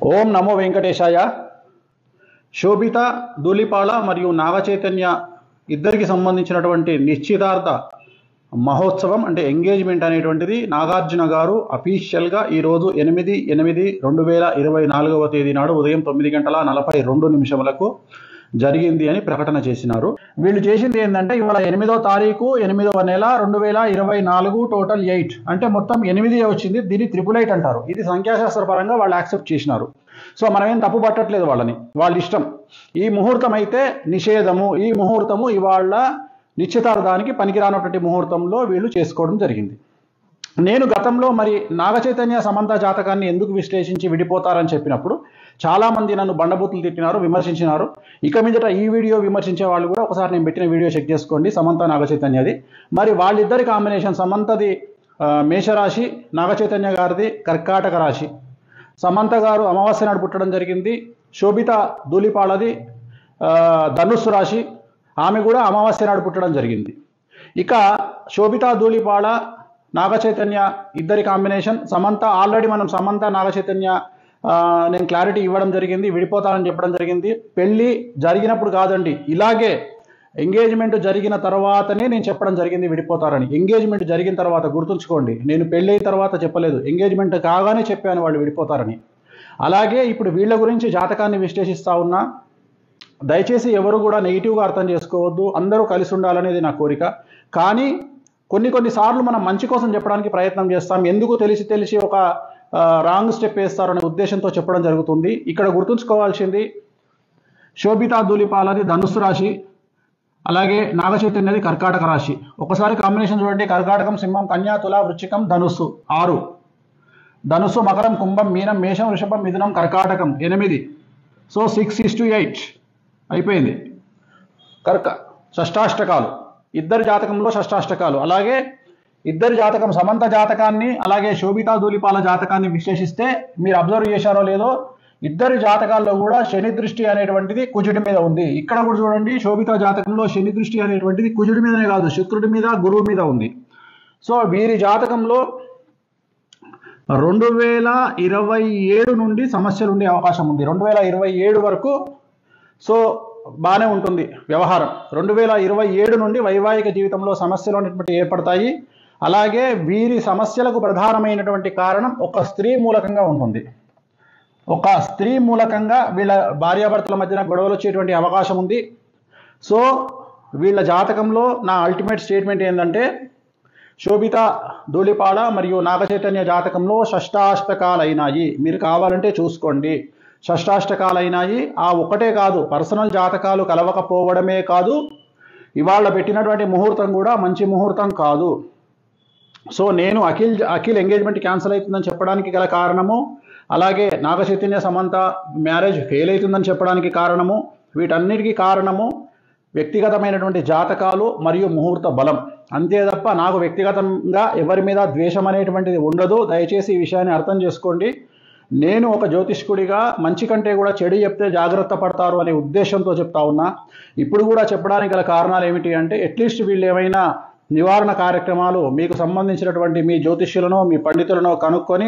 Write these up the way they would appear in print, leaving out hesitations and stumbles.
ఓం నమో వెంకటేశాయ. శోభిత ధూళిపాళ మరియు నాగచైతన్య ఇద్దరికి సంబంధించినటువంటి నిశ్చితార్థ మహోత్సవం అంటే ఎంగేజ్మెంట్ అనేటువంటిది నాగార్జున గారు అఫీషియల్గా ఈరోజు 8/8/2024 తేదీ నాడు ఉదయం 9:42 జరిగింది అని ప్రకటన చేసినారు. వీళ్ళు చేసింది ఏంటంటే ఇవాళ 8వ తారీఖు 8వ నెల 2024 టోటల్ 8 అంటే మొత్తం 8 వచ్చింది. దీన్ని 888 అంటారు. ఇది సంఖ్యాశాస్త్ర పరంగా వాళ్ళు యాక్సెప్ట్ చేసినారు. సో మనమేం తప్పు పట్టట్లేదు వాళ్ళని, వాళ్ళ ఇష్టం. ఈ ముహూర్తం అయితే నిషేధము, ఈ ముహూర్తము ఇవాళ నిశ్చితార్థానికి పనికిరానటువంటి ముహూర్తంలో వీళ్ళు చేసుకోవడం జరిగింది. నేను గతంలో మరి నాగచైతన్య సమంత జాతకాన్ని ఎందుకు విశ్లేషించి విడిపోతారని చెప్పినప్పుడు చాలామంది నన్ను బండబూతులు తిట్టినారు, విమర్శించినారు. ఇక మీదట ఈ వీడియో విమర్శించే వాళ్ళు కూడా ఒకసారి నేను పెట్టిన వీడియో చెక్ చేసుకోండి, సమంత నాగచైతన్యది. మరి వాళ్ళిద్దరి కాంబినేషన్, సమంతది మేషరాశి, నాగచైతన్య గారిది కర్కాటక రాశి. సమంత గారు అమావాస్య నాడు పుట్టడం జరిగింది. శోభిత ధూళిపాళది ధనుస్సు రాశి, ఆమె కూడా అమావాస్య నాడు పుట్టడం జరిగింది. ఇక శోభిత ధూళిపాళ నాగచైతన్య ఇద్దరి కాంబినేషన్. సమంత ఆల్రెడీ మనం సమంత నాగచైతన్య నేను క్లారిటీ ఇవ్వడం జరిగింది, విడిపోతానని చెప్పడం జరిగింది. పెళ్ళి జరిగినప్పుడు కాదండి, ఇలాగే ఎంగేజ్మెంట్ జరిగిన తర్వాతనే నేను చెప్పడం జరిగింది విడిపోతారని. ఎంగేజ్మెంట్ జరిగిన తర్వాత గుర్తుంచుకోండి, నేను పెళ్ళి అయిన తర్వాత చెప్పలేదు, ఎంగేజ్మెంట్ కాగానే చెప్పాను వాళ్ళు విడిపోతారని. అలాగే ఇప్పుడు వీళ్ళ గురించి జాతకాన్ని విశ్లేషిస్తా ఉన్నా. దయచేసి ఎవరు కూడా నెగిటివ్గా అర్థం చేసుకోవద్దు, అందరూ కలిసి ఉండాలనేది నా కోరిక. కానీ కొన్నిసార్లు మనం మంచి కోసం చెప్పడానికి ప్రయత్నం చేస్తాం. ఎందుకు తెలిసి ఒక రాంగ్ స్టెప్ వేస్తారు అనే ఉద్దేశంతో చెప్పడం జరుగుతుంది. ఇక్కడ గుర్తుంచుకోవాల్సింది, శోభిత ధూళిపాళది ధనుస్సు రాశి, అలాగే నాగచైతన్యది కర్కాటక రాశి. ఒకసారి కాంబినేషన్ చూడండి, కర్కాటకం, సింహం, కన్యా, తుల, వృశ్చికం, ధనుస్సు 6, ధనుస్సు, మకరం, కుంభం, మీనం, మేషం, వృషభం, మిథునం, కర్కాటకం 8. సో 6:8 అయిపోయింది. షష్టాష్టకాలు, ఇద్దరి జాతకంలో షష్టాష్టకాలు. అలాగే ఇద్దరి జాతకం, సమంత జాతకాన్ని అలాగే శోభిత ధూళిపాళ జాతకాన్ని విశ్లేషిస్తే మీరు అబ్జర్వ్ చేశారో లేదో, ఇద్దరి జాతకాల్లో కూడా శని దృష్టి అనేటువంటిది కుజుడి మీద ఉంది. ఇక్కడ కూడా చూడండి, శోభిత జాతకంలో శని దృష్టి అనేటువంటిది కుజుడి మీదనే కాదు, శుక్రుడి మీద, గురువు మీద ఉంది. సో వీరి జాతకంలో 2027 నుండి సమస్యలు ఉండే అవకాశం ఉంది. 2027 వరకు సో బాగానే ఉంటుంది వ్యవహారం. 2027 నుండి వైవాహిక జీవితంలో సమస్యలు అనేటువంటి ఏర్పడతాయి. అలాగే వీరి సమస్యలకు ప్రధానమైనటువంటి కారణం ఒక స్త్రీ మూలకంగా ఉంటుంది. ఒక స్త్రీ మూలకంగా వీళ్ళ భార్యాభర్తల మధ్యన గొడవలు వచ్చేటువంటి అవకాశం ఉంది. సో వీళ్ళ జాతకంలో నా అల్టిమేట్ స్టేట్మెంట్ ఏంటంటే, శోభిత ధూళిపాళ మరియు నాగచైతన్య జాతకంలో షష్టాష్టకాలైనాయి. మీరు కావాలంటే చూసుకోండి, షష్టాష్టకాలైనాయి. ఆ ఒక్కటే కాదు, పర్సనల్ జాతకాలు కలవకపోవడమే కాదు, ఇవాళ పెట్టినటువంటి ముహూర్తం కూడా మంచి ముహూర్తం కాదు. సో నేను అఖిల్ ఎంగేజ్మెంట్ క్యాన్సిల్ అవుతుందని చెప్పడానికి గల కారణము, అలాగే నాగచైతన్య సమంత మ్యారేజ్ ఫెయిల్ అవుతుందని చెప్పడానికి కారణము, వీటన్నిటికీ కారణము వ్యక్తిగతమైనటువంటి జాతకాలు మరియు ముహూర్త బలం. అంతే తప్ప నాకు వ్యక్తిగతంగా ఎవరి మీద ద్వేషం అనేటువంటిది ఉండదు. దయచేసి ఈ విషయాన్ని అర్థం చేసుకోండి. నేను ఒక జ్యోతిష్కుడిగా మంచి కంటే కూడా చెడు చెప్తే జాగ్రత్త పడతారు అనే ఉద్దేశంతో చెప్తా ఉన్నా. ఇప్పుడు కూడా చెప్పడానికి గల కారణాలు ఏమిటి అంటే, అట్లీస్ట్ వీళ్ళు ఏమైనా నివారణ కార్యక్రమాలు మీకు సంబంధించినటువంటి మీ జ్యోతిష్యులను, మీ పండితులను కనుక్కొని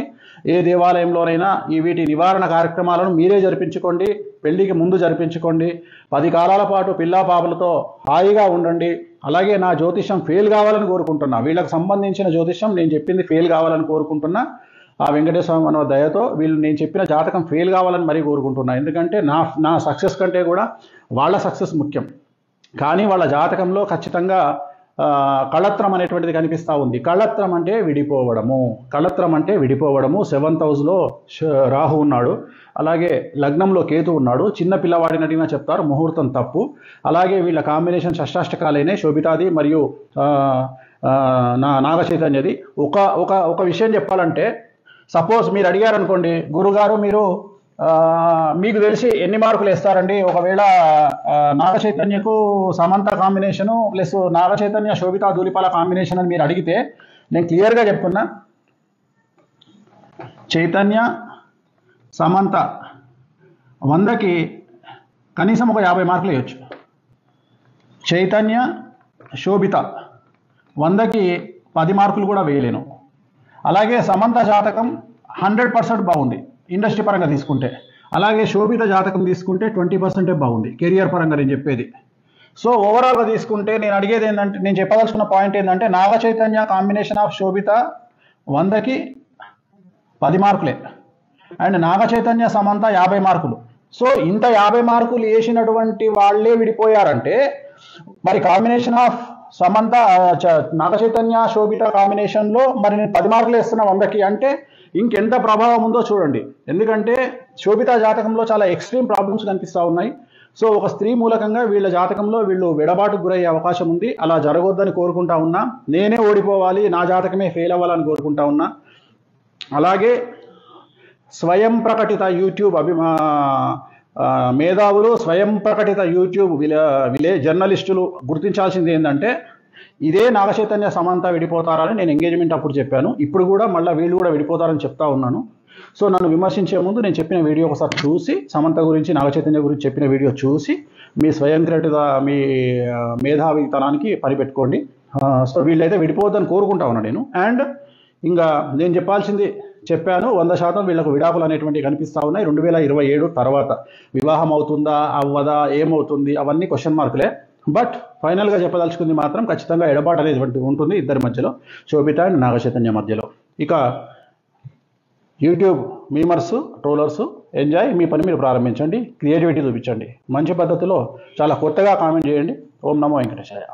ఏ దేవాలయంలోనైనా వీటి నివారణ కార్యక్రమాలను మీరే జరిపించుకోండి. పెళ్లికి ముందు జరిపించుకోండి. 10 కాలాల పాటు పిల్లా పాపలతో హాయిగా ఉండండి. అలాగే నా జ్యోతిష్యం ఫెయిల్ కావాలని కోరుకుంటున్నా. వీళ్ళకి సంబంధించిన జ్యోతిష్యం నేను చెప్పింది ఫెయిల్ కావాలని కోరుకుంటున్నా. ఆ వెంకటేశ్వర స్వామి అనే దయతో వీళ్ళు నేను చెప్పిన జాతకం ఫెయిల్ కావాలని మరీ కోరుకుంటున్నా. ఎందుకంటే నా సక్సెస్ కంటే కూడా వాళ్ళ సక్సెస్ ముఖ్యం. కానీ వాళ్ళ జాతకంలో ఖచ్చితంగా కళత్రం అనేటువంటిది కనిపిస్తూ ఉంది. కళత్రం అంటే విడిపోవడము. 7th హౌస్లో రాహు ఉన్నాడు, అలాగే లగ్నంలో కేతు ఉన్నాడు. చిన్న పిల్లవాడినట్టుగా చెప్తారు, ముహూర్తం తప్పు. అలాగే వీళ్ళ కాంబినేషన్ షష్టాష్టకాలైన శోభితాది మరియు నాగచైతన్యది. ఒక విషయం చెప్పాలంటే, సపోజ్ మీరు అడిగారనుకోండి, గురుగారు మీరు మీకు తెలిసి ఎన్ని మార్కులు వేస్తారండి ఒకవేళ నాగచైతన్యకు సమంత కాంబినేషను ప్లస్ నాగచైతన్య శోభిత ధూళిపాళ కాంబినేషన్ అని మీరు అడిగితే, నేను క్లియర్గా చెప్తున్నా, చైతన్య సమంత 100కి కనీసం ఒక 50 మార్కులు వేయచ్చు. చైతన్య శోభిత 100కి 10 మార్కులు కూడా వేయలేను. అలాగే సమంత జాతకం 100% బాగుంది. ఇండస్ట్రీ పరంగా తీసుకుంటే. అలాగే శోభిత జాతకం తీసుకుంటే 20% బాగుంది కెరియర్ పరంగా నేను చెప్పేది. సో ఓవరాల్గా తీసుకుంటే నేను అడిగేది ఏంటంటే, నేను చెప్పదలుచుకున్న పాయింట్ ఏంటంటే, నాగ చైతన్య కాంబినేషన్ ఆఫ్ శోభిత 100కి 10 మార్కులే, అండ్ నాగ చైతన్య సమంత 50 మార్కులు. సో ఇంత 50 మార్కులు వేసినటువంటి వాళ్ళే విడిపోయారంటే, మరి కాంబినేషన్ ఆఫ్ సమంత నాగ చైతన్య శోభిత కాంబినేషన్లో మరి నేను 10 మార్కులు వేస్తున్నా 100కి అంటే ఇంకెంత ప్రభావం ఉందో చూడండి. ఎందుకంటే శోభిత జాతకంలో చాలా ఎక్స్ట్రీమ్ ప్రాబ్లమ్స్ కనిపిస్తూ ఉన్నాయి. సో ఒక స్త్రీ మూలకంగా వీళ్ళ జాతకంలో వీళ్ళు విడబాటుకు గురయ్యే అవకాశం ఉంది. అలా జరగొద్దని కోరుకుంటా ఉన్నా. నేనే ఓడిపోవాలి, నా జాతకమే ఫెయిల్ అవ్వాలని కోరుకుంటా ఉన్నా. అలాగే స్వయం ప్రకటిత యూట్యూబ్ మేధావులు, స్వయం ప్రకటిత యూట్యూబ్ జర్నలిస్టులు గుర్తించాల్సింది ఏంటంటే, ఇదే నాగచైతన్య సమంత విడిపోతారని నేను ఎంగేజ్మెంట్ అప్పుడు చెప్పాను. ఇప్పుడు కూడా మళ్ళీ వీళ్ళు కూడా విడిపోతారని చెప్తా ఉన్నాను. సో నన్ను విమర్శించే ముందు నేను చెప్పిన వీడియో ఒకసారి చూసి, సమంత గురించి నాగచైతన్య గురించి చెప్పిన వీడియో చూసి మీ స్వయం ప్రకటిత మీ మేధావితనానికి పరిపెట్టుకోండి. సో వీళ్ళైతే విడిపోవద్దని కోరుకుంటా ఉన్నాను నేను. అండ్ ఇంకా నేను చెప్పాల్సింది చెప్పాను. 100% వీళ్ళకు విడాకులు అనేటువంటివి కనిపిస్తూ ఉన్నాయి. 2027 తర్వాత వివాహం అవుతుందా అవ్వదా ఏమవుతుంది అవన్నీ క్వశ్చన్ మార్కులే. బట్ ఫైనల్గా చెప్పదలుచుకుంది మాత్రం ఖచ్చితంగా ఎడబాటు అనేది ఉంటుంది ఇద్దరి మధ్యలో, శోభిత అండ్ నాగచైతన్య మధ్యలో. ఇక యూట్యూబ్ మీమర్స్, ట్రోలర్స్, ఎంజాయ్, మీ పని మీరు ప్రారంభించండి, క్రియేటివిటీ చూపించండి, మంచి పద్ధతిలో చాలా కొత్తగా కామెంట్ చేయండి. ఓం నమో వెంకటేశాయ.